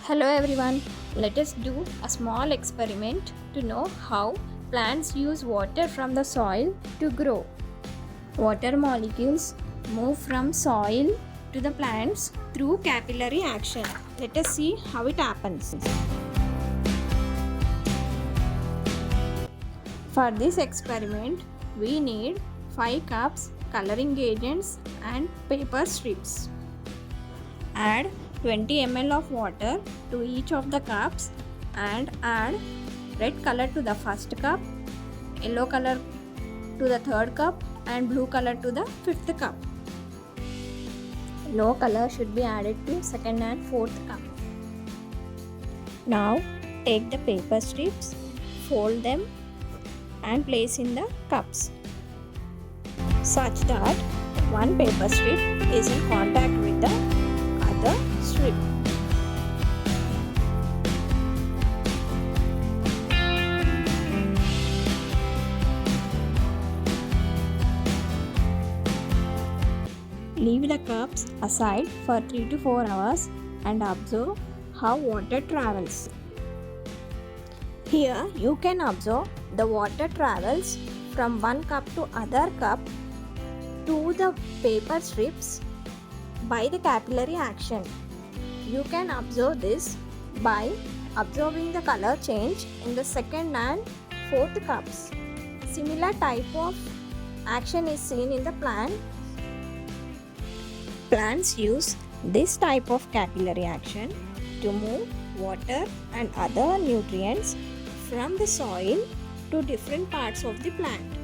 Hello everyone, let us do a small experiment to know how plants use water from the soil to grow. Water molecules move from soil to the plants through capillary action. Let us see how it happens. For this experiment, we need 5 cups, coloring agents and paper strips. Add 20 ml of water to each of the cups and add red color to the first cup, yellow color to the third cup and blue color to the fifth cup. No color should be added to second and fourth cup. Now take the paper strips, fold them and place in the cups such that one paper strip is in contact with the other strip. Leave the cups aside for 3 to 4 hours and observe how water travels. Here you can observe the water travels from one cup to other cup to the paper strips by the capillary action. You can observe this by observing the color change in the second and fourth cups. Similar type of action is seen in the plant. Plants use this type of capillary action to move water and other nutrients from the soil to different parts of the plant.